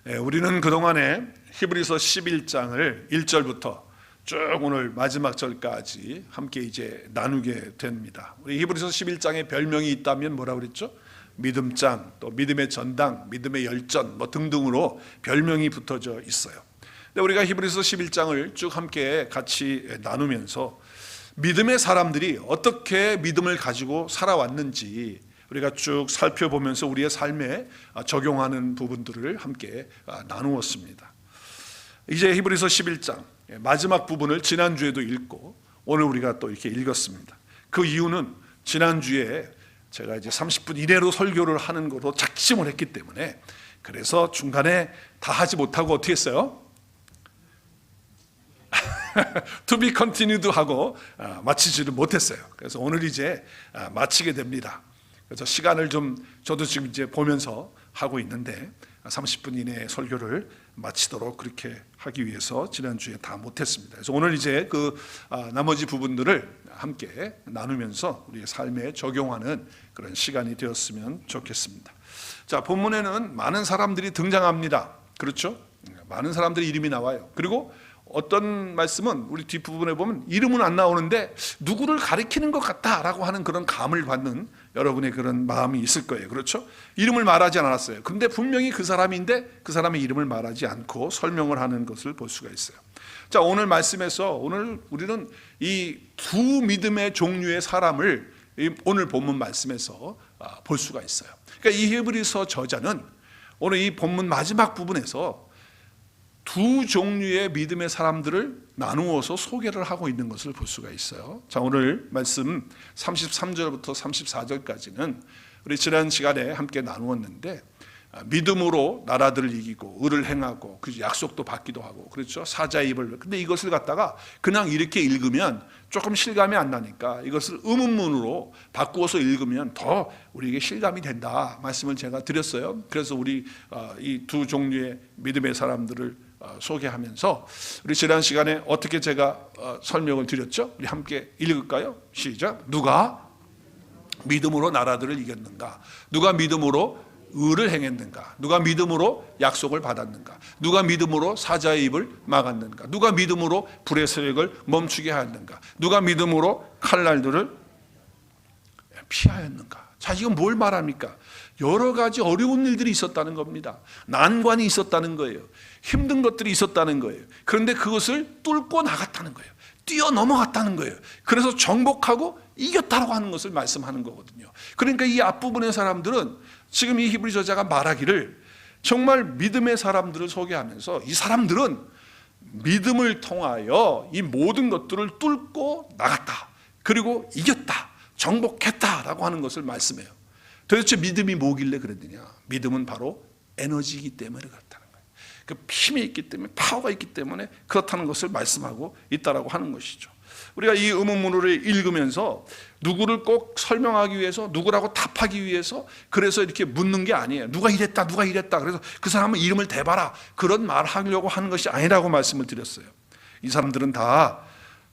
우리는 그동안에 히브리서 11장을 1절부터 쭉 오늘 마지막 절까지 함께 이제 나누게 됩니다. 우리 히브리서 11장에 별명이 있다면 뭐라고 그랬죠? 믿음장, 또 믿음의 전당, 믿음의 열전 등등으로 별명이 붙어져 있어요. 근데 우리가 히브리서 11장을 쭉 함께 같이 나누면서 믿음의 사람들이 어떻게 믿음을 가지고 살아왔는지 우리가 쭉 살펴보면서 우리의 삶에 적용하는 부분들을 함께 나누었습니다. 이제 히브리서 11장 마지막 부분을 지난주에도 읽고 오늘 우리가 또 이렇게 읽었습니다. 그 이유는 지난주에 제가 이제 30분 이내로 설교를 하는 것으로 작심을 했기 때문에, 그래서 중간에 다 하지 못하고 어떻게 했어요? To be continued 하고 마치지를 못했어요. 그래서 오늘 이제 마치게 됩니다. 그래서 시간을 좀 저도 지금 이제 보면서 하고 있는데 30분 이내에 설교를 마치도록 그렇게 하기 위해서 지난주에 다 못했습니다. 그래서 오늘 이제 그 나머지 부분들을 함께 나누면서 우리의 삶에 적용하는 그런 시간이 되었으면 좋겠습니다. 자, 본문에는 많은 사람들이 등장합니다. 그렇죠? 많은 사람들의 이름이 나와요. 그리고 어떤 말씀은 우리 뒷부분에 보면 이름은 안 나오는데 누구를 가리키는 것 같다라고 하는 그런 감을 받는 여러분의 그런 마음이 있을 거예요. 그렇죠? 이름을 말하지 않았어요. 근데 분명히 그 사람인데 그 사람의 이름을 말하지 않고 설명을 하는 것을 볼 수가 있어요. 자, 오늘 말씀에서 오늘 우리는 이 두 믿음의 종류의 사람을 오늘 본문 말씀에서 볼 수가 있어요. 그러니까 이 히브리서 저자는 오늘 이 본문 마지막 부분에서 두 종류의 믿음의 사람들을 나누어서 소개를 하고 있는 것을 볼 수가 있어요. 자, 오늘 말씀 33절부터 34절까지는 우리 지난 시간에 함께 나누었는데, 믿음으로 나라들을 이기고 의를 행하고 그 약속도 받기도 하고, 그렇죠? 사자의 입을. 근데 이것을 갖다가 그냥 이렇게 읽으면 조금 실감이 안 나니까 이것을 의문문으로 바꾸어서 읽으면 더 우리에게 실감이 된다 말씀을 제가 드렸어요. 그래서 우리 이 두 종류의 믿음의 사람들을 소개하면서 우리 지난 시간에 어떻게 제가 설명을 드렸죠? 우리 함께 읽을까요? 시작. 누가 믿음으로 나라들을 이겼는가? 누가 믿음으로 의를 행했는가? 누가 믿음으로 약속을 받았는가? 누가 믿음으로 사자의 입을 막았는가? 누가 믿음으로 불의 세력을 멈추게 하였는가? 누가 믿음으로 칼날들을 피하였는가? 자, 이건 뭘 말합니까? 여러 가지 어려운 일들이 있었다는 겁니다. 난관이 있었다는 거예요. 힘든 것들이 있었다는 거예요. 그런데 그것을 뚫고 나갔다는 거예요. 뛰어넘어갔다는 거예요. 그래서 정복하고 이겼다라고 하는 것을 말씀하는 거거든요. 그러니까 이 앞부분의 사람들은 지금 이 히브리 저자가 말하기를 정말 믿음의 사람들을 소개하면서 이 사람들은 믿음을 통하여 이 모든 것들을 뚫고 나갔다, 그리고 이겼다, 정복했다라고 하는 것을 말씀해요. 도대체 믿음이 뭐길래 그랬느냐? 믿음은 바로 에너지이기 때문에 그렇다는 거예요. 그 힘이 있기 때문에, 파워가 있기 때문에 그렇다는 것을 말씀하고 있다라고 하는 것이죠. 우리가 이 의문문을 읽으면서 누구를 꼭 설명하기 위해서, 누구라고 답하기 위해서 그래서 이렇게 묻는 게 아니에요. 누가 이랬다, 누가 이랬다, 그래서 그 사람은 이름을 대봐라, 그런 말 하려고 하는 것이 아니라고 말씀을 드렸어요. 이 사람들은 다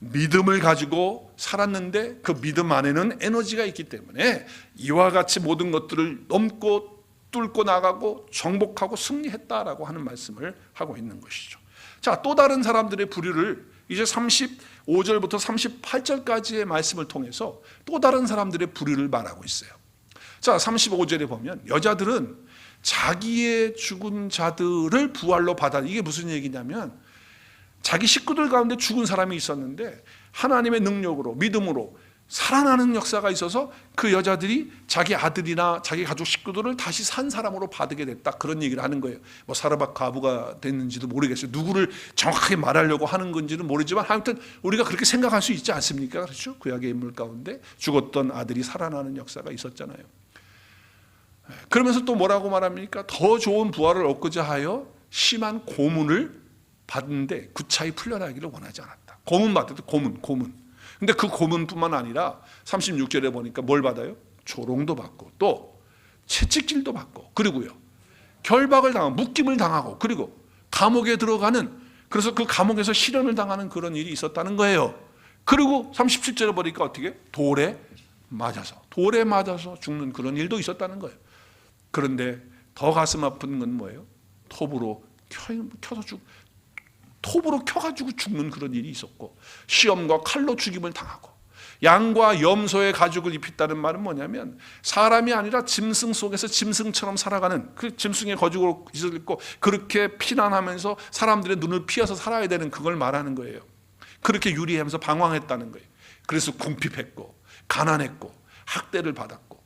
믿음을 가지고 살았는데 그 믿음 안에는 에너지가 있기 때문에 이와 같이 모든 것들을 넘고 뚫고 나가고 정복하고 승리했다라고 하는 말씀을 하고 있는 것이죠. 자, 또 다른 사람들의 부류를 이제 35절부터 38절까지의 말씀을 통해서 또 다른 사람들의 부류를 말하고 있어요. 자, 35절에 보면 여자들은 자기의 죽은 자들을 부활로 받아. 이게 무슨 얘기냐면 자기 식구들 가운데 죽은 사람이 있었는데 하나님의 능력으로, 믿음으로 살아나는 역사가 있어서 그 여자들이 자기 아들이나 자기 가족 식구들을 다시 산 사람으로 받게 됐다, 그런 얘기를 하는 거예요. 뭐 사르밧 과부가 됐는지도 모르겠어요. 누구를 정확하게 말하려고 하는 건지는 모르지만 하여튼 우리가 그렇게 생각할 수 있지 않습니까? 그렇죠? 구약의 인물 가운데 죽었던 아들이 살아나는 역사가 있었잖아요. 그러면서 또 뭐라고 말합니까? 더 좋은 부활을 얻고자 하여 심한 고문을 받는데 구차히 풀려나기를 원하지 않았다. 고문 받았다. 고문. 근데 그 고문뿐만 아니라 36절에 보니까 뭘 받아요? 조롱도 받고 또 채찍질도 받고, 그리고요 결박을 당하고 묶임을 당하고, 그리고 감옥에 들어가는, 그래서 그 감옥에서 실현을 당하는 그런 일이 있었다는 거예요. 그리고 37절에 보니까 어떻게? 돌에 맞아서 죽는 그런 일도 있었다는 거예요. 그런데 더 가슴 아픈 건 뭐예요? 톱으로 켜가지고 죽는 그런 일이 있었고, 시험과 칼로 죽임을 당하고, 양과 염소의 가죽을 입혔다는 말은 뭐냐면 사람이 아니라 짐승 속에서 짐승처럼 살아가는, 그 짐승의 가죽을 입고 그렇게 피난하면서 사람들의 눈을 피해서 살아야 되는 그걸 말하는 거예요. 그렇게 유리하면서 방황했다는 거예요. 그래서 궁핍했고 가난했고 학대를 받았고,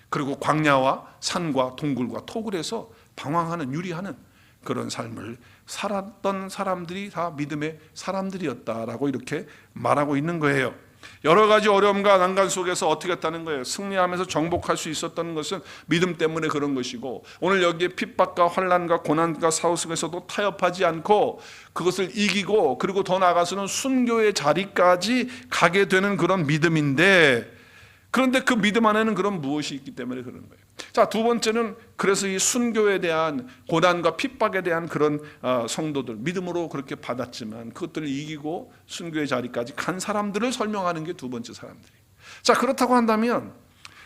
그리고 광야와 산과 동굴과 토굴에서 방황하는, 유리하는 그런 삶을 살았던 사람들이 다 믿음의 사람들이었다라고 이렇게 말하고 있는 거예요. 여러 가지 어려움과 난간 속에서 어떻게 했다는 거예요? 승리하면서 정복할 수 있었던 것은 믿음 때문에 그런 것이고, 오늘 여기에 핍박과 환난과 고난과 사후 속에서도 타협하지 않고 그것을 이기고, 그리고 더 나아가서는 순교의 자리까지 가게 되는 그런 믿음인데, 그런데 그 믿음 안에는 그런 무엇이 있기 때문에 그런 거예요. 자, 두 번째는 그래서 이 순교에 대한 고난과 핍박에 대한 그런 성도들, 믿음으로 그렇게 받았지만 그것들을 이기고 순교의 자리까지 간 사람들을 설명하는 게 두 번째 사람들이. 자, 그렇다고 한다면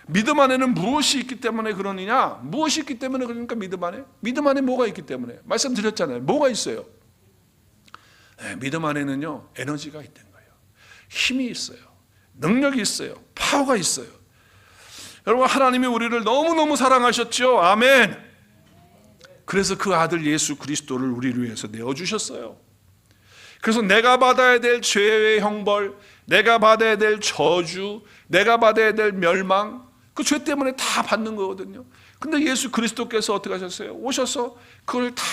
믿음 안에는 무엇이 있기 때문에 그러느냐? 무엇이 있기 때문에 그러니까 믿음 안에? 믿음 안에 뭐가 있기 때문에? 말씀드렸잖아요. 뭐가 있어요? 네, 믿음 안에는요, 에너지가 있는 거예요. 힘이 있어요. 능력이 있어요. 파워가 있어요. 여러분, 하나님이 우리를 너무너무 사랑하셨죠. 아멘. 그래서 그 아들 예수 그리스도를 우리를 위해서 내어주셨어요. 그래서 내가 받아야 될 죄의 형벌, 내가 받아야 될 저주, 내가 받아야 될 멸망, 그 죄 때문에 다 받는 거거든요. 근데 예수 그리스도께서 어떻게 하셨어요? 오셔서 그걸 다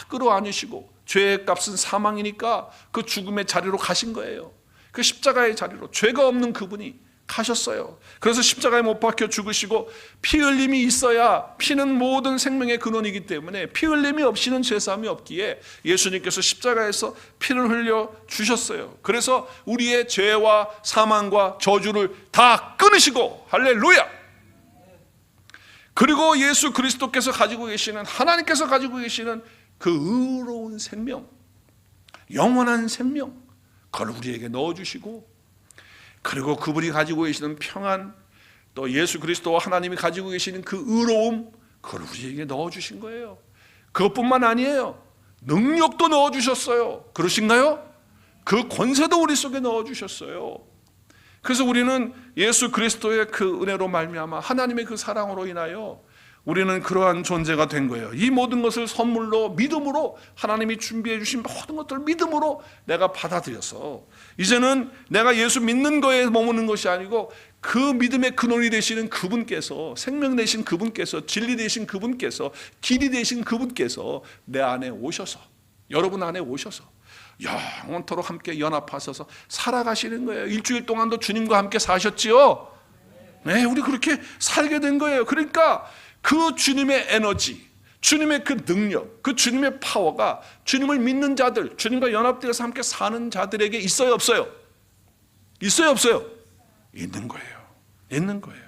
끌어안으시고, 죄의 값은 사망이니까 그 죽음의 자리로 가신 거예요. 그 십자가의 자리로 죄가 없는 그분이 가셨어요. 그래서 십자가에 못 박혀 죽으시고, 피 흘림이 있어야, 피는 모든 생명의 근원이기 때문에 피 흘림이 없이는 죄사함이 없기에 예수님께서 십자가에서 피를 흘려 주셨어요. 그래서 우리의 죄와 사망과 저주를 다 끊으시고, 할렐루야. 그리고 예수 그리스도께서 가지고 계시는, 하나님께서 가지고 계시는 그 의로운 생명, 영원한 생명, 그걸 우리에게 넣어주시고, 그리고 그분이 가지고 계시는 평안, 또 예수 그리스도와 하나님이 가지고 계시는 그 의로움, 그걸 우리에게 넣어주신 거예요. 그것뿐만 아니에요. 능력도 넣어주셨어요. 그러신가요? 그 권세도 우리 속에 넣어주셨어요. 그래서 우리는 예수 그리스도의 그 은혜로 말미암아 하나님의 그 사랑으로 인하여 우리는 그러한 존재가 된 거예요. 이 모든 것을 선물로, 믿음으로, 하나님이 준비해 주신 모든 것들을 믿음으로 내가 받아들여서 이제는 내가 예수 믿는 거에 머무는 것이 아니고 그 믿음의 근원이 되시는 그분께서, 생명 되신 그분께서, 진리 되신 그분께서, 길이 되신 그분께서 내 안에 오셔서, 여러분 안에 오셔서 영원토록 함께 연합하셔서 살아가시는 거예요. 일주일 동안도 주님과 함께 사셨지요? 네, 우리 그렇게 살게 된 거예요. 그러니까 그 주님의 에너지, 주님의 그 능력, 그 주님의 파워가 주님을 믿는 자들, 주님과 연합되어서 함께 사는 자들에게 있어요, 없어요? 있어요, 없어요? 있는 거예요. 있는 거예요.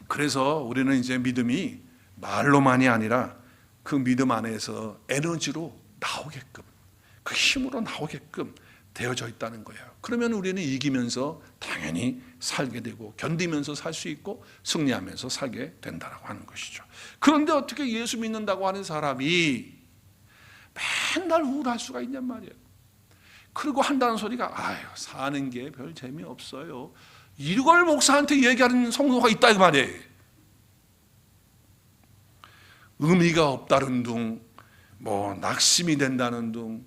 그래서 우리는 이제 믿음이 말로만이 아니라 그 믿음 안에서 에너지로 나오게끔, 그 힘으로 나오게끔 되어져 있다는 거예요. 그러면 우리는 이기면서 당연히 살게 되고, 견디면서 살 수 있고, 승리하면서 살게 된다라고 하는 것이죠. 그런데 어떻게 예수 믿는다고 하는 사람이 맨날 우울할 수가 있냔 말이에요. 그리고 한다는 소리가, 아유, 사는 게 별 재미없어요, 이걸 목사한테 얘기하는 성도가 있다 이 말이에요. 의미가 없다는 둥, 뭐 낙심이 된다는 둥,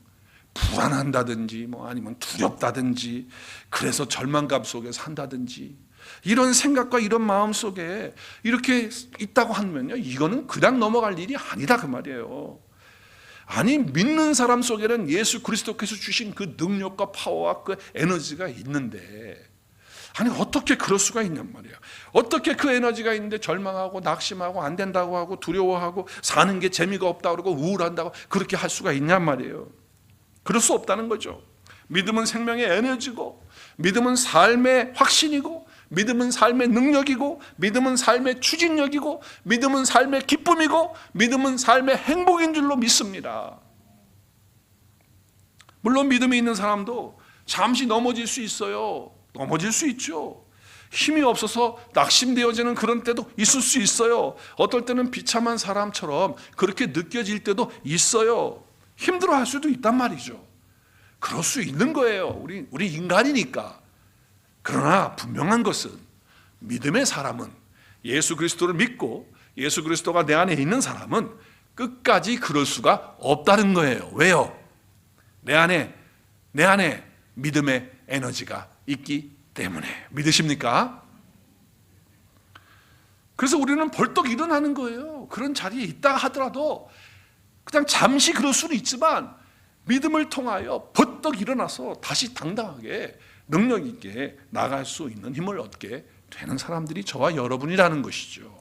불안한다든지, 뭐 아니면 두렵다든지, 그래서 절망감 속에 산다든지, 이런 생각과 이런 마음 속에 이렇게 있다고 하면요, 이거는 그냥 넘어갈 일이 아니다 그 말이에요. 아니, 믿는 사람 속에는 예수 그리스도께서 주신 그 능력과 파워와 그 에너지가 있는데, 아니 어떻게 그럴 수가 있냔 말이에요. 어떻게 그 에너지가 있는데 절망하고 낙심하고 안 된다고 하고 두려워하고 사는 게 재미가 없다고 그러고 우울한다고 그렇게 할 수가 있냔 말이에요. 그럴 수 없다는 거죠. 믿음은 생명의 에너지고, 믿음은 삶의 확신이고, 믿음은 삶의 능력이고, 믿음은 삶의 추진력이고, 믿음은 삶의 기쁨이고, 믿음은 삶의 행복인 줄로 믿습니다. 물론 믿음이 있는 사람도 잠시 넘어질 수 있어요. 넘어질 수 있죠. 힘이 없어서 낙심되어지는 그런 때도 있을 수 있어요. 어떨 때는 비참한 사람처럼 그렇게 느껴질 때도 있어요. 힘들어할 수도 있단 말이죠. 그럴 수 있는 거예요. 우리 인간이니까. 그러나 분명한 것은 믿음의 사람은, 예수 그리스도를 믿고 예수 그리스도가 내 안에 있는 사람은 끝까지 그럴 수가 없다는 거예요. 왜요? 내 안에 믿음의 에너지가 있기 때문에. 믿으십니까? 그래서 우리는 벌떡 일어나는 거예요. 그런 자리에 있다 하더라도 그냥 잠시 그럴 수는 있지만 믿음을 통하여 벌떡 일어나서 다시 당당하게 능력 있게 나갈 수 있는 힘을 얻게 되는 사람들이 저와 여러분이라는 것이죠.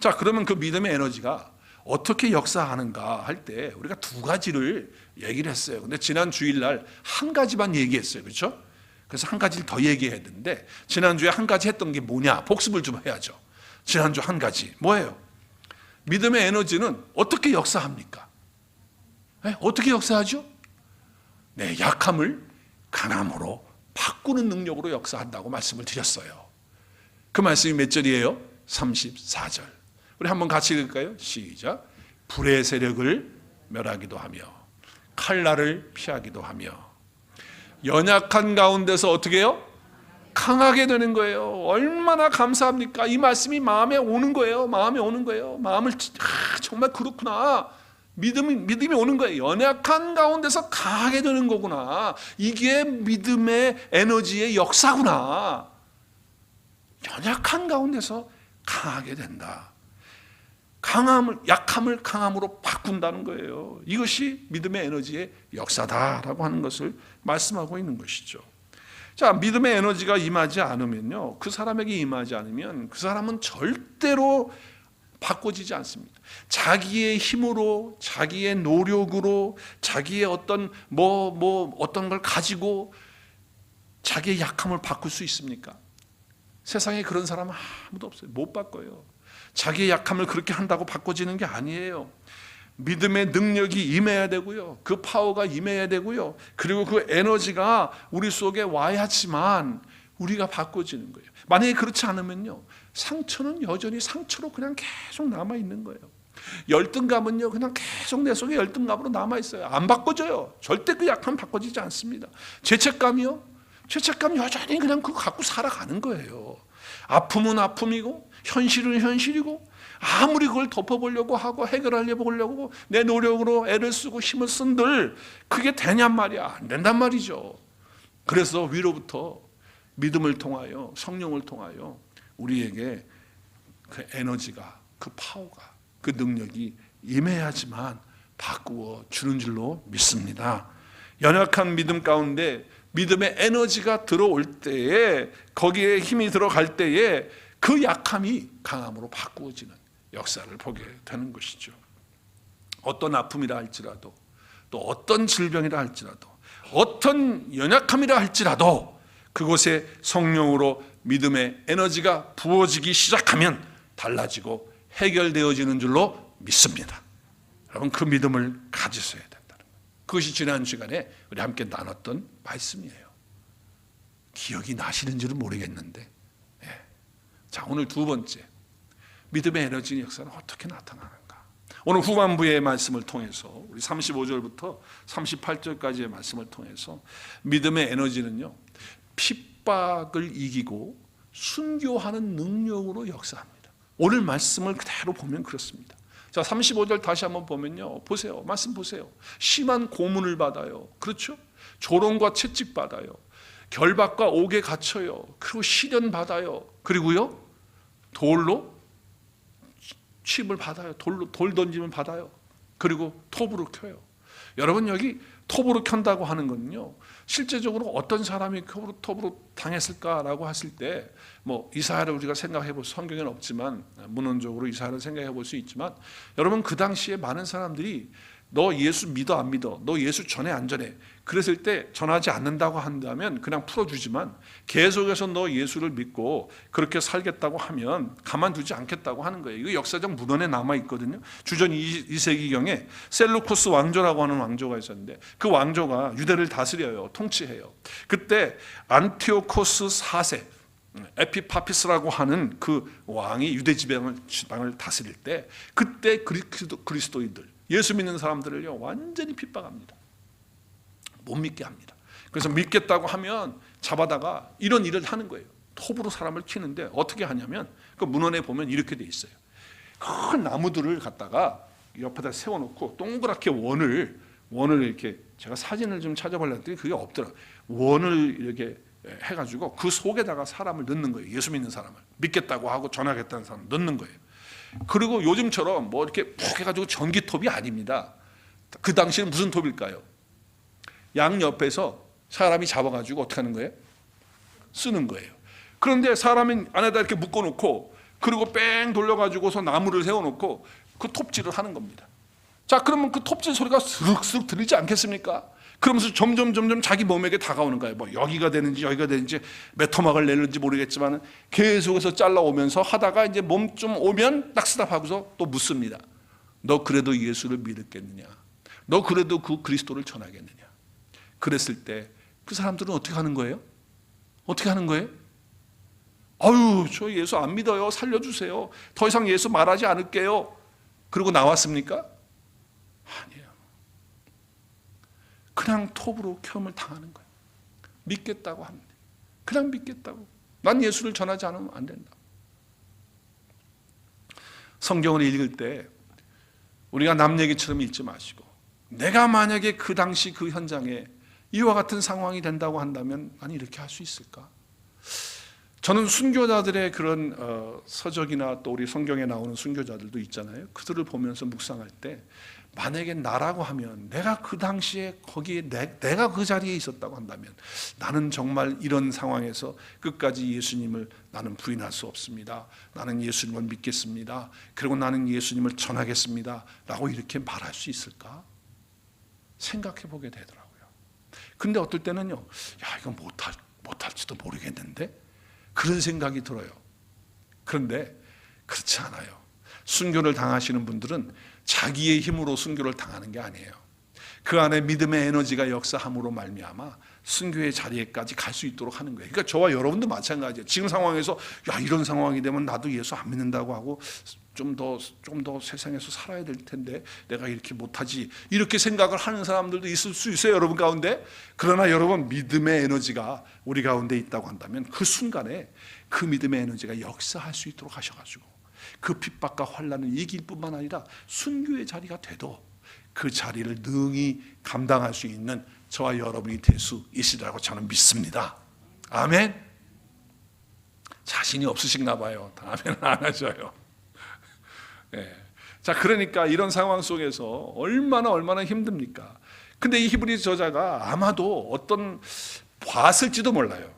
자, 그러면 그 믿음의 에너지가 어떻게 역사하는가 할 때 우리가 두 가지를 얘기를 했어요. 근데 지난 주일날 한 가지만 얘기했어요. 그렇죠? 그래서 한 가지를 더 얘기해야 되는데 지난주에 한 가지 했던 게 뭐냐? 복습을 좀 해야죠. 지난주 한 가지 뭐예요? 믿음의 에너지는 어떻게 역사합니까? 네? 어떻게 역사하죠? 네, 약함을 강함으로 바꾸는 능력으로 역사한다고 말씀을 드렸어요. 그 말씀이 몇 절이에요? 34절. 우리 한번 같이 읽을까요? 시작. 불의 세력을 멸하기도 하며 칼날을 피하기도 하며 연약한 가운데서 어떻게 해요? 강하게 되는 거예요. 얼마나 감사합니까? 이 말씀이 마음에 오는 거예요. 마음에 오는 거예요. 마음을 정말 그렇구나. 믿음이 오는 거예요. 연약한 가운데서 강하게 되는 거구나. 이게 믿음의 에너지의 역사구나. 연약한 가운데서 강하게 된다. 약함을 강함으로 바꾼다는 거예요. 이것이 믿음의 에너지의 역사다라고 하는 것을 말씀하고 있는 것이죠. 자, 믿음의 에너지가 임하지 않으면요, 그 사람에게 임하지 않으면 그 사람은 절대로 바꿔지지 않습니다. 자기의 힘으로, 자기의 노력으로, 자기의 어떤 어떤 걸 가지고 자기의 약함을 바꿀 수 있습니까? 세상에 그런 사람은 아무도 없어요. 못 바꿔요. 자기의 약함을 그렇게 한다고 바꿔지는 게 아니에요. 믿음의 능력이 임해야 되고요. 그 파워가 임해야 되고요. 그리고 그 에너지가 우리 속에 와야지만 우리가 바꿔지는 거예요. 만약에 그렇지 않으면요, 상처는 여전히 상처로 그냥 계속 남아있는 거예요. 열등감은요, 그냥 계속 내 속에 열등감으로 남아있어요. 안 바꿔져요. 절대 그 약함 바꿔지지 않습니다. 죄책감이요? 죄책감 여전히 그냥 그거 갖고 살아가는 거예요. 아픔은 아픔이고 현실은 현실이고 아무리 그걸 덮어보려고 하고 해결하려고 하려고 내 노력으로 애를 쓰고 힘을 쓴들 그게 되냔 말이야. 안 된단 말이죠. 그래서 위로부터 믿음을 통하여 성령을 통하여 우리에게 그 에너지가, 그 파워가, 그 능력이 임해야지만 바꾸어 주는 줄로 믿습니다. 연약한 믿음 가운데 믿음의 에너지가 들어올 때에, 거기에 힘이 들어갈 때에 그 약함이 강함으로 바꾸어지는 역사를 보게 되는 것이죠. 어떤 아픔이라 할지라도, 또 어떤 질병이라 할지라도, 어떤 연약함이라 할지라도 그곳에 성령으로 믿음의 에너지가 부어지기 시작하면 달라지고 해결되어지는 줄로 믿습니다. 여러분, 그 믿음을 가지셔야 된다는 거예요. 그것이 지난 시간에 우리 함께 나눴던 말씀이에요. 기억이 나시는지는 모르겠는데, 자, 오늘 두 번째, 믿음의 에너지 역사는 어떻게 나타나는가? 오늘 후반부의 말씀을 통해서, 우리 35절부터 38절까지의 말씀을 통해서 믿음의 에너지는요, 핍박을 이기고 순교하는 능력으로 역사합니다. 오늘 말씀을 그대로 보면 그렇습니다. 자, 35절 다시 한번 보면요, 보세요. 말씀 보세요. 심한 고문을 받아요. 그렇죠? 조롱과 채찍 받아요. 결박과 옥에 갇혀요. 그리고 시련 받아요. 그리고요, 돌로 취임을 받아요. 돌 던짐을 받아요. 그리고 톱으로 켜요. 여러분, 여기 톱으로 켠다고 하는 건요, 실제적으로 어떤 사람이 톱으로 당했을까라고 했을 때, 이사야를 우리가 생각해 볼, 성경에는 없지만 문헌적으로 이사야를 생각해 볼 수 있지만, 여러분, 그 당시에 많은 사람들이 너 예수 믿어 안 믿어? 너 예수 전해 안 전해? 그랬을 때 전하지 않는다고 한다면 그냥 풀어주지만, 계속해서 너 예수를 믿고 그렇게 살겠다고 하면 가만두지 않겠다고 하는 거예요. 이거 역사적 문헌에 남아있거든요. 주전 2세기경에 셀루쿠스 왕조라고 하는 왕조가 있었는데, 그 왕조가 유대를 다스려요. 통치해요. 그때 안티오코스 4세, 에피파피스라고 하는 그 왕이 유대 지방을 다스릴 때 그때 그리스도인들, 예수 믿는 사람들을요 완전히 핍박합니다. 못 믿게 합니다. 그래서 믿겠다고 하면 잡아다가 이런 일을 하는 거예요. 톱으로 사람을 치는데 어떻게 하냐면 그 문헌에 보면 이렇게 돼 있어요. 큰 나무들을 갖다가 옆에다 세워놓고 동그랗게 원을 이렇게, 제가 사진을 좀 찾아보려는데 그게 없더라고요. 원을 이렇게 해가지고 그 속에다가 사람을 넣는 거예요. 예수 믿는 사람을, 믿겠다고 하고 전하겠다는 사람을 넣는 거예요. 그리고 요즘처럼 뭐 이렇게 푹 해가지고 전기톱이 아닙니다. 그 당시에는 무슨 톱일까요? 양 옆에서 사람이 잡아가지고 어떻게 하는 거예요? 쓰는 거예요. 그런데 사람이 안에다 이렇게 묶어놓고 그리고 뺑 돌려가지고서 나무를 세워놓고 그 톱질을 하는 겁니다. 자, 그러면 그 톱질 소리가 스륵스륵 들리지 않겠습니까? 그러면서 점점 자기 몸에게 다가오는 거예요. 뭐 여기가 되는지 몇 토막을 내는지 모르겠지만 계속해서 잘라오면서 하다가 이제 몸 좀 오면 딱 스탑하고서 또 묻습니다. 너 그래도 예수를 믿었겠느냐? 너 그래도 그 그리스도를 전하겠느냐? 그랬을 때 그 사람들은 어떻게 하는 거예요? 어떻게 하는 거예요? 아유, 저 예수 안 믿어요. 살려주세요. 더 이상 예수 말하지 않을게요. 그리고 나왔습니까? 아니에요. 그냥 톱으로 켬을 당하는 거예요. 믿겠다고 합니다. 그냥 믿겠다고. 난 예수를 전하지 않으면 안 된다. 성경을 읽을 때 우리가 남 얘기처럼 읽지 마시고, 내가 만약에 그 당시 그 현장에 이와 같은 상황이 된다고 한다면 난 이렇게 할 수 있을까? 저는 순교자들의 그런 서적이나 또 우리 성경에 나오는 순교자들도 있잖아요. 그들을 보면서 묵상할 때 만약에 나라고 하면, 내가 그 당시에 거기에 내가 그 자리에 있었다고 한다면 나는 정말 이런 상황에서 끝까지 예수님을 나는 부인할 수 없습니다. 나는 예수님을 믿겠습니다. 그리고 나는 예수님을 전하겠습니다. 라고 이렇게 말할 수 있을까? 생각해 보게 되더라고요. 근데 어떨 때는요, 야, 이거 못할지도 모르겠는데? 그런 생각이 들어요. 그런데 그렇지 않아요. 순교를 당하시는 분들은 자기의 힘으로 순교를 당하는 게 아니에요. 그 안에 믿음의 에너지가 역사함으로 말미암아 순교의 자리에까지 갈 수 있도록 하는 거예요. 그러니까 저와 여러분도 마찬가지예요. 지금 상황에서 야, 이런 상황이 되면 나도 예수 안 믿는다고 하고 좀 더 세상에서 살아야 될 텐데 내가 이렇게 못하지, 이렇게 생각을 하는 사람들도 있을 수 있어요, 여러분 가운데. 그러나 여러분, 믿음의 에너지가 우리 가운데 있다고 한다면 그 순간에 그 믿음의 에너지가 역사할 수 있도록 하셔가지고 그 핍박과 환난을 이길 뿐만 아니라 순교의 자리가 돼도 그 자리를 능히 감당할 수 있는 저와 여러분이 될 수 있으리라고 저는 믿습니다. 아멘. 자신이 없으신가 봐요. 아멘 안 하셔요. 네. 자, 그러니까 이런 상황 속에서 얼마나 힘듭니까? 근데 이 히브리 저자가 아마도 어떤 봤을지도 몰라요.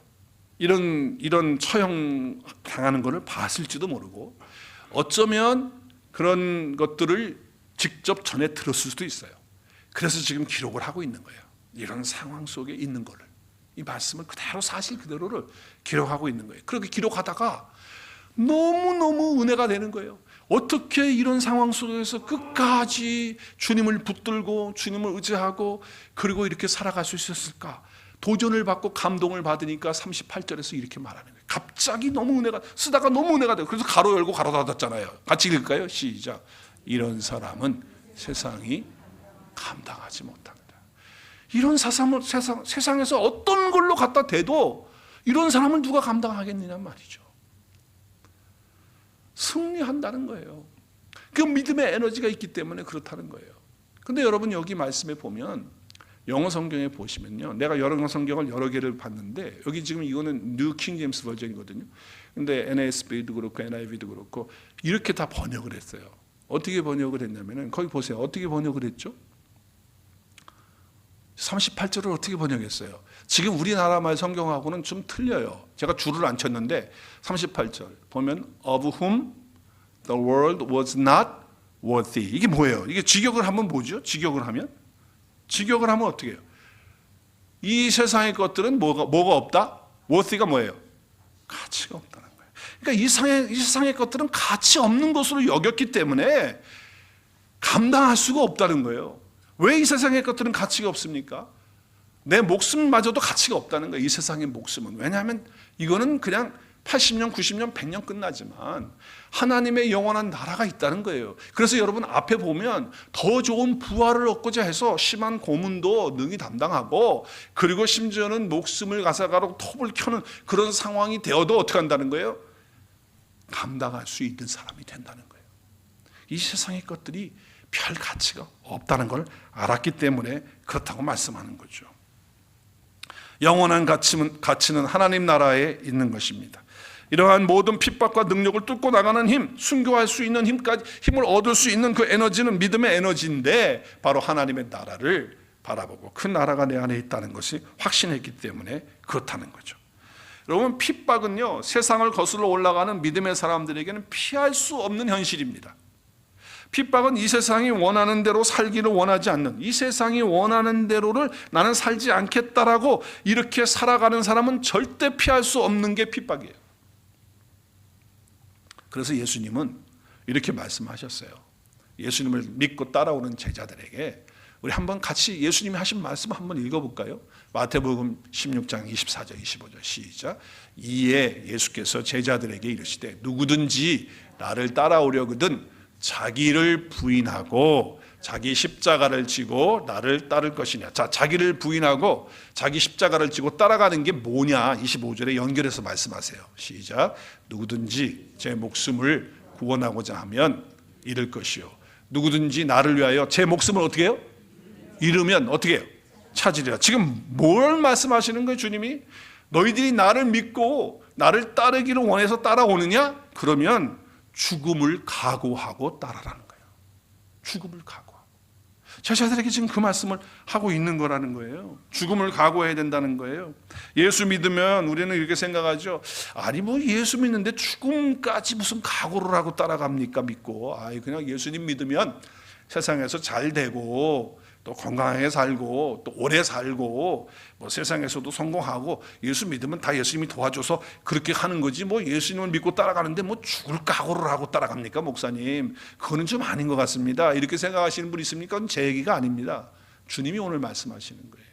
이런 처형 당하는 것을 봤을지도 모르고 어쩌면 그런 것들을 직접 전해 들었을 수도 있어요. 그래서 지금 기록을 하고 있는 거예요. 이런 상황 속에 있는 거를, 이 말씀을 그대로 사실 그대로를 기록하고 있는 거예요. 그렇게 기록하다가 너무너무 은혜가 되는 거예요. 어떻게 이런 상황 속에서 끝까지 주님을 붙들고 주님을 의지하고 그리고 이렇게 살아갈 수 있었을까? 도전을 받고 감동을 받으니까 38절에서 이렇게 말하는 거예요. 갑자기 너무 은혜가, 쓰다가 너무 은혜가 돼요. 그래서 가로 열고 가로 닫았잖아요. 같이 읽을까요? 시작. 이런 사람은 세상이 감당하지 못한다. 이런 사람을 세상에서 어떤 걸로 갖다 대도 이런 사람을 누가 감당하겠느냐 말이죠. 승리한다는 거예요. 그 믿음의 에너지가 있기 때문에 그렇다는 거예요. 근데 여러분, 여기 말씀에 보면 영어 성경에 보시면요, 내가 영어 성경을 여러 개를 봤는데 여기 지금 이거는 뉴 킹 제임스 버전이거든요. 근데 NASB도 그렇고 NIV도 그렇고 이렇게 다 번역을 했어요. 어떻게 번역을 했냐면은 거기 보세요. 어떻게 번역을 했죠? 38절을 어떻게 번역했어요? 지금 우리나라 말 성경하고는 좀 틀려요. 제가 줄을 안 쳤는데 38절 보면 of whom the world was not worthy. 이게 뭐예요? 이게 직역을 하면 뭐죠? 직역을 하면 어떻게 해요? 이 세상의 것들은 뭐가 없다? worthy가 뭐예요? 가치가 없다는 거예요. 그러니까 이 세상의 것들은 가치 없는 것으로 여겼기 때문에 감당할 수가 없다는 거예요. 왜 이 세상의 것들은 가치가 없습니까? 내 목숨마저도 가치가 없다는 거예요. 이 세상의 목숨은. 왜냐하면 이거는 그냥 80년, 90년, 100년 끝나지만 하나님의 영원한 나라가 있다는 거예요. 그래서 여러분 앞에 보면 더 좋은 부활을 얻고자 해서 심한 고문도 능히 담당하고, 그리고 심지어는 목숨을 가사가로 톱을 켜는 그런 상황이 되어도 어떻게 한다는 거예요? 감당할 수 있는 사람이 된다는 거예요. 이 세상의 것들이 별 가치가 없다는 걸 알았기 때문에 그렇다고 말씀하는 거죠. 영원한 가치는 하나님 나라에 있는 것입니다. 이러한 모든 핍박과 능력을 뚫고 나가는 힘, 순교할 수 있는 힘을 얻을 수 있는 그 에너지는 믿음의 에너지인데, 바로 하나님의 나라를 바라보고 그 나라가 내 안에 있다는 것이 확신했기 때문에 그렇다는 거죠. 여러분, 핍박은요, 세상을 거슬러 올라가는 믿음의 사람들에게는 피할 수 없는 현실입니다. 핍박은 이 세상이 원하는 대로 살기를 원하지 않는, 이 세상이 원하는 대로를 나는 살지 않겠다라고 이렇게 살아가는 사람은 절대 피할 수 없는 게 핍박이에요. 그래서 예수님은 이렇게 말씀하셨어요. 예수님을 믿고 따라오는 제자들에게 우리 한번 같이 예수님이 하신 말씀 한번 읽어볼까요? 마태복음 16장 24절 25절 시작. 이에 예수께서 제자들에게 이르시되 누구든지 나를 따라오려거든 자기를 부인하고 자기 십자가를 지고 나를 따를 것이냐. 자, 자기를 부인하고 자기 십자가를 지고 따라가는 게 뭐냐, 25절에 연결해서 말씀하세요. 시작. 누구든지 제 목숨을 구원하고자 하면 잃을 것이요, 누구든지 나를 위하여 제 목숨을 어떻게 해요? 잃으면 어떻게 해요? 찾으리라. 지금 뭘 말씀하시는 거예요? 주님이 너희들이 나를 믿고 나를 따르기를 원해서 따라오느냐? 그러면 죽음을 각오하고 따라라는 거예요. 죽음을 각오하고. 제자들에게 지금 그 말씀을 하고 있는 거라는 거예요. 죽음을 각오해야 된다는 거예요. 예수 믿으면 우리는 이렇게 생각하죠. 아니 뭐 예수 믿는데 죽음까지 무슨 각오를 하고 따라갑니까? 믿고 그냥 예수님 믿으면 세상에서 잘 되고 또 건강하게 살고 또 오래 살고 뭐 세상에서도 성공하고 예수 믿으면 다 예수님이 도와줘서 그렇게 하는 거지, 뭐 예수님을 믿고 따라가는데 뭐 죽을 각오를 하고 따라갑니까 목사님? 그거는 좀 아닌 것 같습니다. 이렇게 생각하시는 분 있습니까? 그건 제 얘기가 아닙니다. 주님이 오늘 말씀하시는 거예요.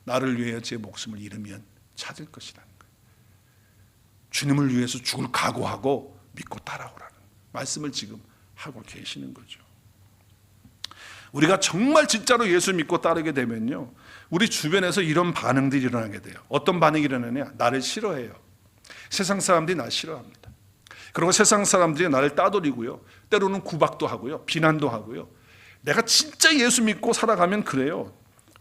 나를 위해 제 목숨을 잃으면 찾을 것이라는 거예요. 주님을 위해서 죽을 각오하고 믿고 따라오라는 말씀을 지금 하고 계시는 거죠. 우리가 정말 진짜로 예수 믿고 따르게 되면요, 우리 주변에서 이런 반응들이 일어나게 돼요. 어떤 반응이 일어나냐? 나를 싫어해요. 세상 사람들이 나를 싫어합니다. 그리고 세상 사람들이 나를 따돌리고요, 때로는 구박도 하고요, 비난도 하고요. 내가 진짜 예수 믿고 살아가면 그래요.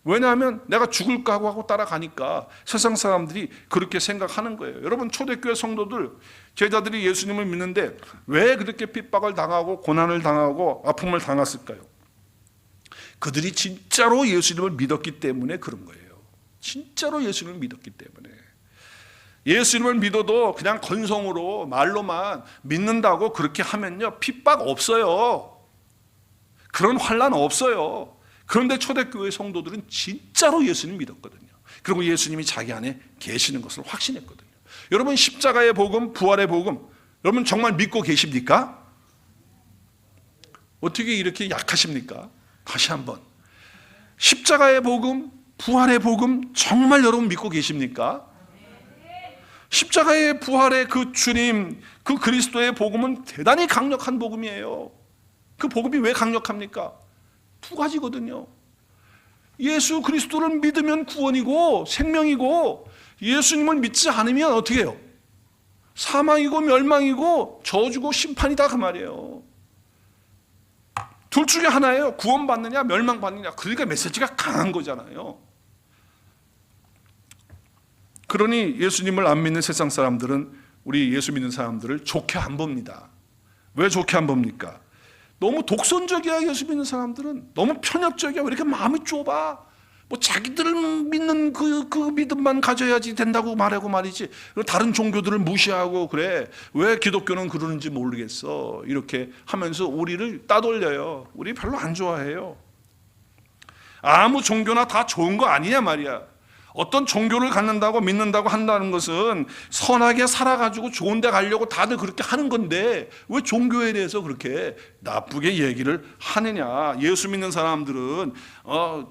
왜냐하면 내가 죽을 각오하고 따라가니까 세상 사람들이 그렇게 생각하는 거예요. 여러분, 초대교회 성도들, 제자들이 예수님을 믿는데 왜 그렇게 핍박을 당하고 고난을 당하고 아픔을 당했을까요? 그들이 진짜로 예수님을 믿었기 때문에 그런 거예요. 진짜로 예수님을 믿었기 때문에. 예수님을 믿어도 그냥 건성으로 말로만 믿는다고 그렇게 하면요, 핍박 없어요. 그런 환난 없어요. 그런데 초대교회 성도들은 진짜로 예수님 믿었거든요. 그리고 예수님이 자기 안에 계시는 것을 확신했거든요. 여러분, 십자가의 복음, 부활의 복음, 여러분 정말 믿고 계십니까? 어떻게 이렇게 약하십니까? 다시 한번, 십자가의 복음, 부활의 복음 정말 여러분 믿고 계십니까? 십자가의 부활의 그 주님, 그 그리스도의 복음은 대단히 강력한 복음이에요. 그 복음이 왜 강력합니까? 두 가지거든요. 예수 그리스도를 믿으면 구원이고 생명이고, 예수님을 믿지 않으면 어떻게 해요? 사망이고 멸망이고 저주고 심판이다, 그 말이에요. 둘 중에 하나예요. 구원받느냐 멸망받느냐. 그러니까 메시지가 강한 거잖아요. 그러니 예수님을 안 믿는 세상 사람들은 우리 예수 믿는 사람들을 좋게 안 봅니다. 왜 좋게 안 봅니까? 너무 독선적이야. 예수 믿는 사람들은 너무 편협적이야. 왜 이렇게 마음이 좁아? 뭐 자기들 믿는 그 믿음만 가져야지 된다고 말하고 말이지, 다른 종교들을 무시하고 그래. 왜 기독교는 그러는지 모르겠어. 이렇게 하면서 우리를 따돌려요. 우리 별로 안 좋아해요. 아무 종교나 다 좋은 거 아니냐 말이야. 어떤 종교를 갖는다고 믿는다고 한다는 것은 선하게 살아가지고 좋은 데 가려고 다들 그렇게 하는 건데, 왜 종교에 대해서 그렇게 나쁘게 얘기를 하느냐. 예수 믿는 사람들은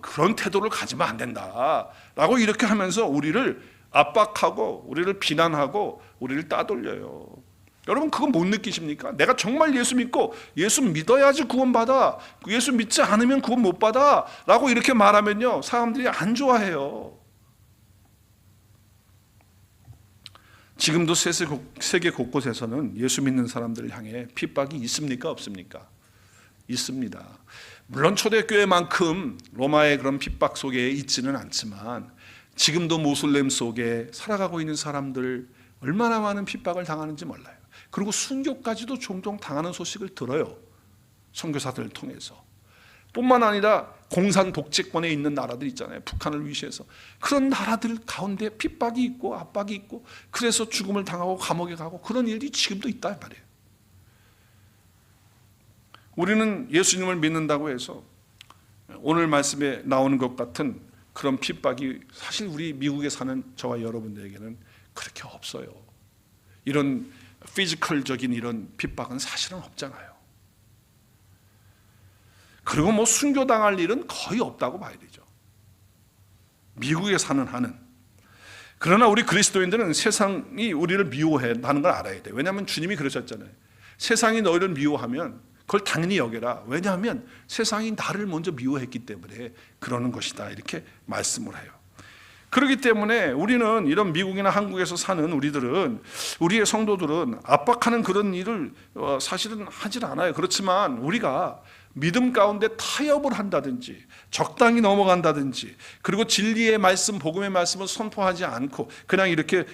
그런 태도를 가지면 안 된다 라고 이렇게 하면서 우리를 압박하고 우리를 비난하고 우리를 따돌려요. 여러분 그거 못 느끼십니까? 내가 정말 예수 믿고 예수 믿어야지 구원받아, 예수 믿지 않으면 구원 못 받아 라고 이렇게 말하면요, 사람들이 안 좋아해요. 지금도 세계 곳곳에서는 예수 믿는 사람들을 향해 핍박이 있습니까? 없습니까? 있습니다. 물론 초대교회만큼 로마의 그런 핍박 속에 있지는 않지만 지금도 모슬렘 속에 살아가고 있는 사람들 얼마나 많은 핍박을 당하는지 몰라요. 그리고 순교까지도 종종 당하는 소식을 들어요. 선교사들을 통해서. 뿐만 아니라 공산 독재권에 있는 나라들 있잖아요. 북한을 위시해서. 그런 나라들 가운데 핍박이 있고 압박이 있고 그래서 죽음을 당하고 감옥에 가고 그런 일이 지금도 있다 말이에요. 우리는 예수님을 믿는다고 해서 오늘 말씀에 나오는 것 같은 그런 핍박이 사실 우리 미국에 사는 저와 여러분들에게는 그렇게 없어요. 이런 피지컬적인 이런 핍박은 사실은 없잖아요. 그리고 뭐 순교당할 일은 거의 없다고 봐야 되죠. 미국에 사는 한은. 그러나 우리 그리스도인들은 세상이 우리를 미워한다는 걸 알아야 돼요. 왜냐하면 주님이 그러셨잖아요. 세상이 너희를 미워하면 그걸 당연히 여겨라. 왜냐하면 세상이 나를 먼저 미워했기 때문에 그러는 것이다. 이렇게 말씀을 해요. 그렇기 때문에 우리는 이런 미국이나 한국에서 사는 우리의 성도들은 압박하는 그런 일을 사실은 하질 않아요. 그렇지만 우리가 믿음 가운데 타협을 한다든지 적당히 넘어간다든지 그리고 진리의 말씀, 복음의 말씀을 선포하지 않고 그냥 이렇게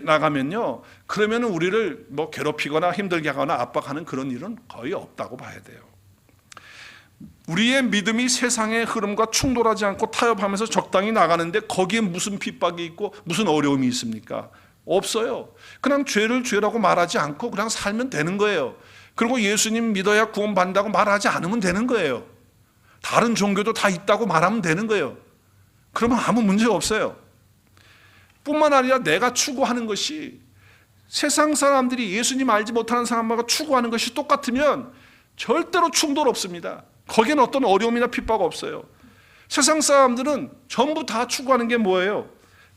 나가면요, 그러면 우리를 뭐 괴롭히거나 힘들게 하거나 압박하는 그런 일은 거의 없다고 봐야 돼요. 우리의 믿음이 세상의 흐름과 충돌하지 않고 타협하면서 적당히 나가는데 거기에 무슨 핍박이 있고 무슨 어려움이 있습니까? 없어요. 그냥 죄를 죄라고 말하지 않고 그냥 살면 되는 거예요. 그리고 예수님 믿어야 구원받는다고 말하지 않으면 되는 거예요. 다른 종교도 다 있다고 말하면 되는 거예요. 그러면 아무 문제가 없어요. 뿐만 아니라 내가 추구하는 것이 세상 사람들이 예수님 알지 못하는 사람과 추구하는 것이 똑같으면 절대로 충돌 없습니다. 거기에는 어떤 어려움이나 핍박 없어요. 세상 사람들은 전부 다 추구하는 게 뭐예요?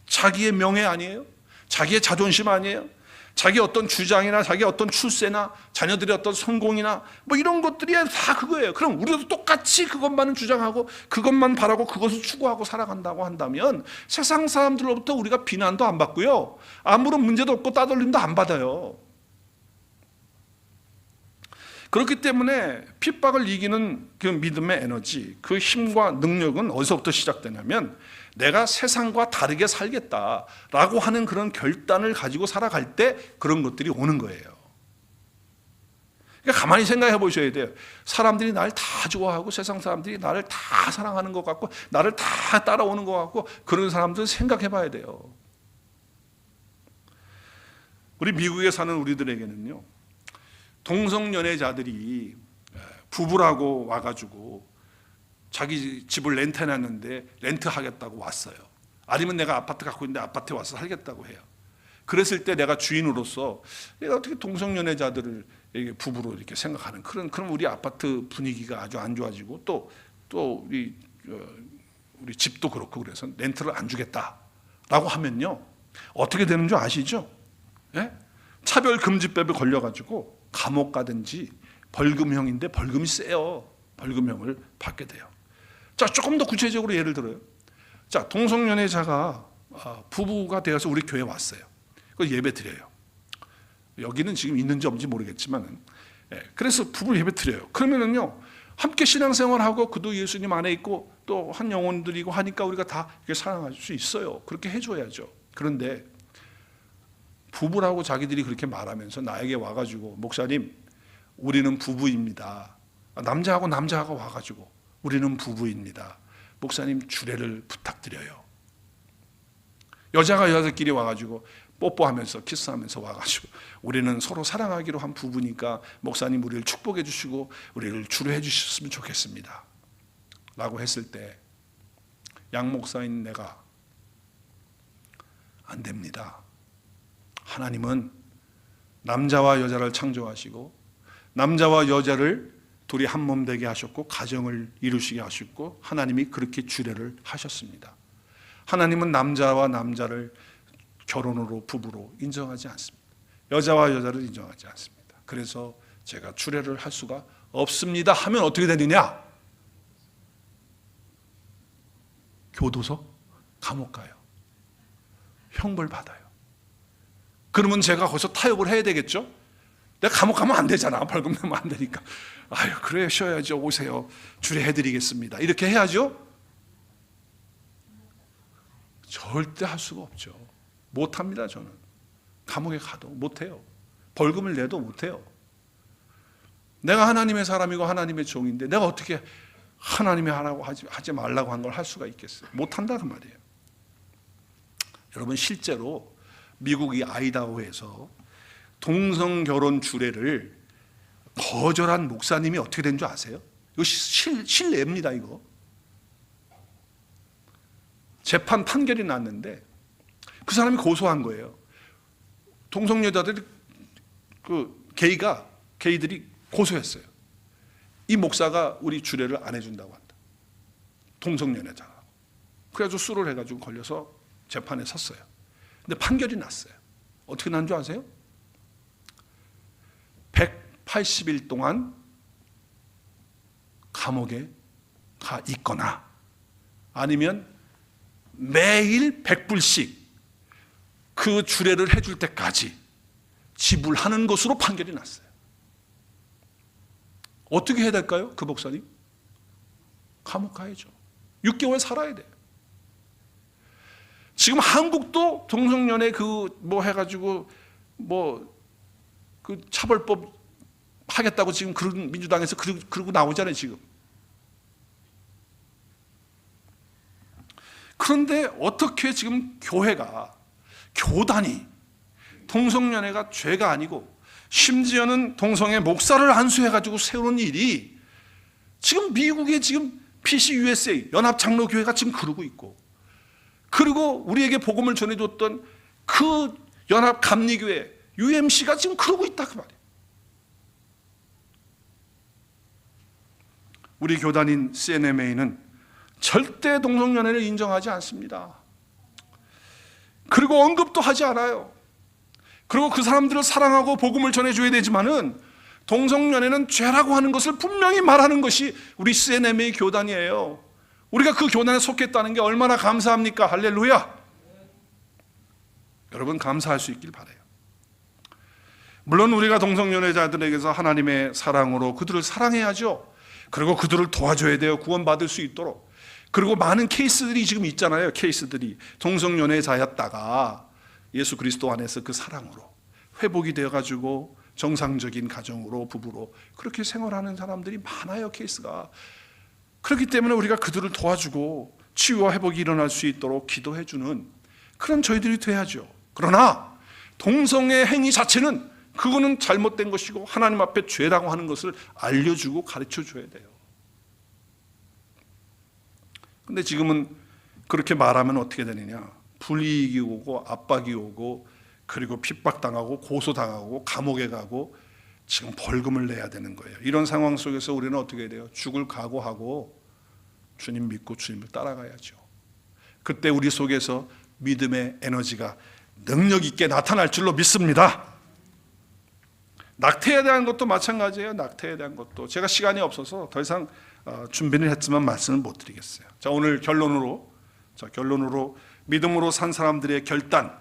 자기의 명예 아니에요? 자기의 자존심 아니에요? 자기 어떤 주장이나 자기 어떤 출세나 자녀들의 어떤 성공이나 뭐 이런 것들이 다 그거예요. 그럼 우리도 똑같이 그것만을 주장하고 그것만 바라고 그것을 추구하고 살아간다고 한다면 세상 사람들로부터 우리가 비난도 안 받고요, 아무런 문제도 없고 따돌림도 안 받아요. 그렇기 때문에 핍박을 이기는 그 믿음의 에너지, 그 힘과 능력은 어디서부터 시작되냐면 내가 세상과 다르게 살겠다라고 하는 그런 결단을 가지고 살아갈 때 그런 것들이 오는 거예요. 그러니까 가만히 생각해 보셔야 돼요. 사람들이 나를 다 좋아하고 세상 사람들이 나를 다 사랑하는 것 같고 나를 다 따라오는 것 같고 그런 사람들은 생각해 봐야 돼요. 우리 미국에 사는 우리들에게는요, 동성연애자들이 부부라고 와가지고 자기 집을 렌트해놨는데 렌트하겠다고 왔어요. 아니면 내가 아파트 갖고 있는데 아파트에 와서 살겠다고 해요. 그랬을 때 내가 주인으로서 내가 어떻게 동성연애자들을 부부로 이렇게 생각하는 그런 우리 아파트 분위기가 아주 안 좋아지고 또 우리 집도 그렇고 그래서 렌트를 안 주겠다라고 하면요, 어떻게 되는 줄 아시죠? 예? 차별금지법에 걸려가지고 감옥 가든지 벌금형인데 벌금이 세요. 벌금형을 받게 돼요. 자, 조금 더 구체적으로 예를 들어요. 자, 동성연애자가 부부가 되어서 우리 교회에 왔어요. 그 예배 드려요. 여기는 지금 있는지 없는지 모르겠지만, 그래서 부부 예배 드려요. 그러면은요, 함께 신앙생활하고 그도 예수님 안에 있고 또 한 영혼들이고 하니까 우리가 다 이렇게 사랑할 수 있어요. 그렇게 해줘야죠. 그런데 부부라고 자기들이 그렇게 말하면서 나에게 와가지고 목사님, 우리는 부부입니다. 남자하고 남자가 와가지고 우리는 부부입니다. 목사님 주례를 부탁드려요. 여자가 여자끼리 와가지고 뽀뽀하면서 키스하면서 와가지고 우리는 서로 사랑하기로 한 부부니까 목사님 우리를 축복해 주시고 우리를 주례해 주셨으면 좋겠습니다 라고 했을 때 양 목사인 내가 안 됩니다. 하나님은 남자와 여자를 창조하시고 남자와 여자를 둘이 한 몸 되게 하셨고 가정을 이루시게 하셨고 하나님이 그렇게 주례를 하셨습니다. 하나님은 남자와 남자를 결혼으로 부부로 인정하지 않습니다. 여자와 여자를 인정하지 않습니다. 그래서 제가 주례를 할 수가 없습니다 하면 어떻게 되느냐? 교도소, 감옥 가요. 형벌 받아요. 그러면 제가 거기서 타협을 해야 되겠죠? 내가 감옥 가면 안 되잖아. 벌금 내면 안 되니까. 아유, 그래, 쉬어야죠. 오세요. 주례해드리겠습니다. 이렇게 해야죠? 절대 할 수가 없죠. 못합니다, 저는. 감옥에 가도 못해요. 벌금을 내도 못해요. 내가 하나님의 사람이고 하나님의 종인데 내가 어떻게 하나님이 하라고 하지 말라고 한 걸 할 수가 있겠어요? 못한다 그 말이에요. 여러분, 실제로 미국의 아이다호에서 동성결혼 주례를 거절한 목사님이 어떻게 된 줄 아세요? 이거 실례입니다. 이거 재판 판결이 났는데 그 사람이 고소한 거예요. 동성여자들이 게이들이 고소했어요. 이 목사가 우리 주례를 안 해준다고 한다. 동성연애자라고. 그래가지고 수를 해가지고 걸려서 재판에 섰어요. 근데 판결이 났어요. 어떻게 난 줄 아세요? 180일 동안 감옥에 가 있거나 아니면 매일 100불씩 그 주례를 해줄 때까지 지불하는 것으로 판결이 났어요. 어떻게 해야 될까요? 그 목사님? 감옥 가야죠. 6개월 살아야 돼요. 지금 한국도 동성연애 해가지고 그 차별법 하겠다고 지금 그런 민주당에서 그러고 나오잖아요, 지금. 그런데 어떻게 지금 교단이 동성연애가 죄가 아니고 심지어는 동성애 목사를 안수해가지고 세우는 일이 지금 미국의 지금 PCUSA 연합장로교회가 지금 그러고 있고, 그리고 우리에게 복음을 전해줬던 그 연합감리교회 UMC가 지금 그러고 있다 그 말이에요. 우리 교단인 CNMA는 절대 동성연애를 인정하지 않습니다. 그리고 언급도 하지 않아요. 그리고 그 사람들을 사랑하고 복음을 전해줘야 되지만은 동성연애는 죄라고 하는 것을 분명히 말하는 것이 우리 CNMA 교단이에요. 우리가 그 교단에 속했다는 게 얼마나 감사합니까? 할렐루야. 여러분, 감사할 수 있길 바라요. 물론 우리가 동성연애자들에게서 하나님의 사랑으로 그들을 사랑해야죠. 그리고 그들을 도와줘야 돼요. 구원받을 수 있도록. 그리고 많은 케이스들이 지금 있잖아요. 케이스들이 동성연애자였다가 예수 그리스도 안에서 그 사랑으로 회복이 되어가지고 정상적인 가정으로 부부로 그렇게 생활하는 사람들이 많아요. 케이스가. 그렇기 때문에 우리가 그들을 도와주고 치유와 회복이 일어날 수 있도록 기도해주는 그런 저희들이 돼야죠. 그러나 동성애 행위 자체는 그거는 잘못된 것이고 하나님 앞에 죄라고 하는 것을 알려주고 가르쳐줘야 돼요. 근데 지금은 그렇게 말하면 어떻게 되느냐? 불이익이 오고 압박이 오고 그리고 핍박당하고 고소당하고 감옥에 가고 지금 벌금을 내야 되는 거예요. 이런 상황 속에서 우리는 어떻게 해야 돼요? 죽을 각오하고 주님 믿고 주님을 따라가야죠. 그때 우리 속에서 믿음의 에너지가 능력 있게 나타날 줄로 믿습니다. 낙태에 대한 것도 마찬가지예요. 낙태에 대한 것도 제가 시간이 없어서 더 이상 준비는 했지만 말씀을 못 드리겠어요. 자, 오늘 결론으로 믿음으로 산 사람들의 결단,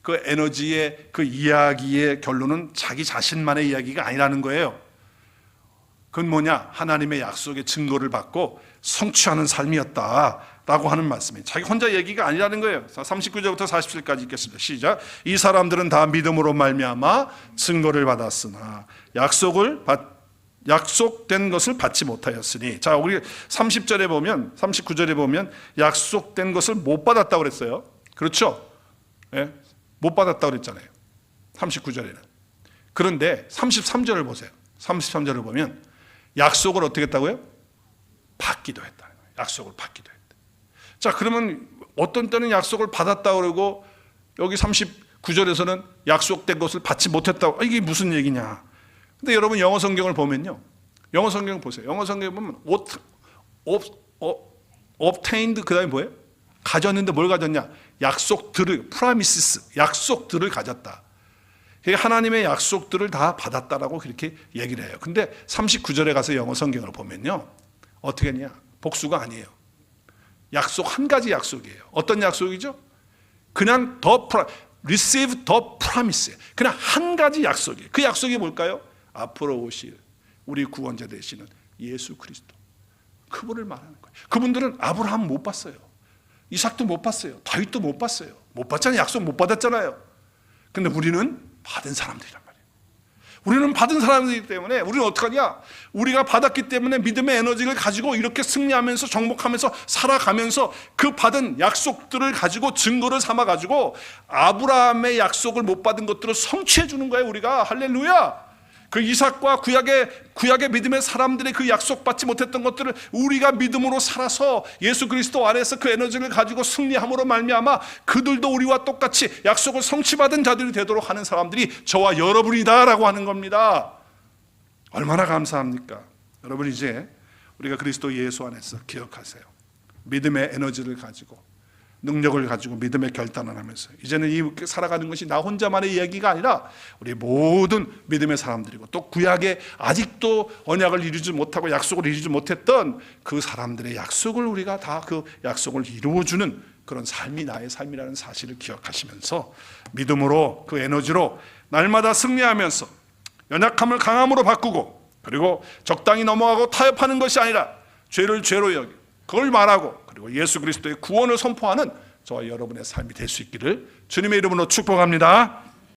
그 에너지의 그 이야기의 결론은 자기 자신만의 이야기가 아니라는 거예요. 그건 뭐냐? 하나님의 약속의 증거를 받고 성취하는 삶이었다라고 하는 말씀이에요. 자기 혼자 얘기가 아니라는 거예요. 39절부터 47절까지 읽겠습니다. 시작. 이 사람들은 다 믿음으로 말미암아 증거를 받았으나 약속된 것을 받지 못하였으니. 자, 우리 30절에 보면 39절에 보면 약속된 것을 못 받았다고 그랬어요. 그렇죠? 예? 못 받았다고 그랬잖아요. 39절에는. 그런데 33절을 보세요. 33절을 보면 약속을 어떻게 했다고요? 받기도 했다는 거예요. 약속을 받기도 했다. 자, 그러면 어떤 때는 약속을 받았다고 그러고 여기 39절에서는 약속된 것을 받지 못했다고. 이게 무슨 얘기냐? 근데 여러분 영어 성경을 보면요. 영어 성경 보세요. 영어 성경에 보면 obtained 그다음에 뭐예요? 가졌는데 뭘 가졌냐? 약속들을, 프라미시스, 약속들을 가졌다. 하나님의 약속들을 다 받았다라고 그렇게 얘기를 해요. 근데 39절에 가서 영어 성경을 보면요, 어떻게 했냐? 복수가 아니에요. 약속, 한 가지 약속이에요. 어떤 약속이죠? 그냥 receive the promise. 그냥 한 가지 약속이에요. 그 약속이 뭘까요? 앞으로 오실 우리 구원자 되시는 예수 그리스도, 그분을 말하는 거예요. 그분들은 아브라함 못 봤어요. 이삭도 못 봤어요. 다윗도 못 봤어요. 못 봤잖아요. 약속 못 받았잖아요. 근데 우리는 받은 사람들이란 말이에요. 우리는 받은 사람들이기 때문에 우리는 어떡하냐? 우리가 받았기 때문에 믿음의 에너지를 가지고 이렇게 승리하면서 정복하면서 살아가면서 그 받은 약속들을 가지고 증거를 삼아 가지고 아브라함의 약속을 못 받은 것들을 성취해 주는 거예요. 우리가. 할렐루야. 그 이삭과 구약의 믿음의 사람들의 그 약속받지 못했던 것들을 우리가 믿음으로 살아서 예수 그리스도 안에서 그 에너지를 가지고 승리함으로 말미암아 그들도 우리와 똑같이 약속을 성취받은 자들이 되도록 하는 사람들이 저와 여러분이다라고 하는 겁니다. 얼마나 감사합니까? 여러분, 이제 우리가 그리스도 예수 안에서 기억하세요. 믿음의 에너지를 가지고, 능력을 가지고 믿음의 결단을 하면서 이제는 이 살아가는 것이 나 혼자만의 이야기가 아니라 우리 모든 믿음의 사람들이고, 또 구약에 아직도 언약을 이루지 못하고 약속을 이루지 못했던 그 사람들의 약속을 우리가 다 그 약속을 이루어주는 그런 삶이 나의 삶이라는 사실을 기억하시면서 믿음으로, 그 에너지로 날마다 승리하면서 연약함을 강함으로 바꾸고, 그리고 적당히 넘어가고 타협하는 것이 아니라 죄를 죄로 여기고 그걸 말하고, 그리고 예수 그리스도의 구원을 선포하는 저와 여러분의 삶이 될 수 있기를 주님의 이름으로 축복합니다.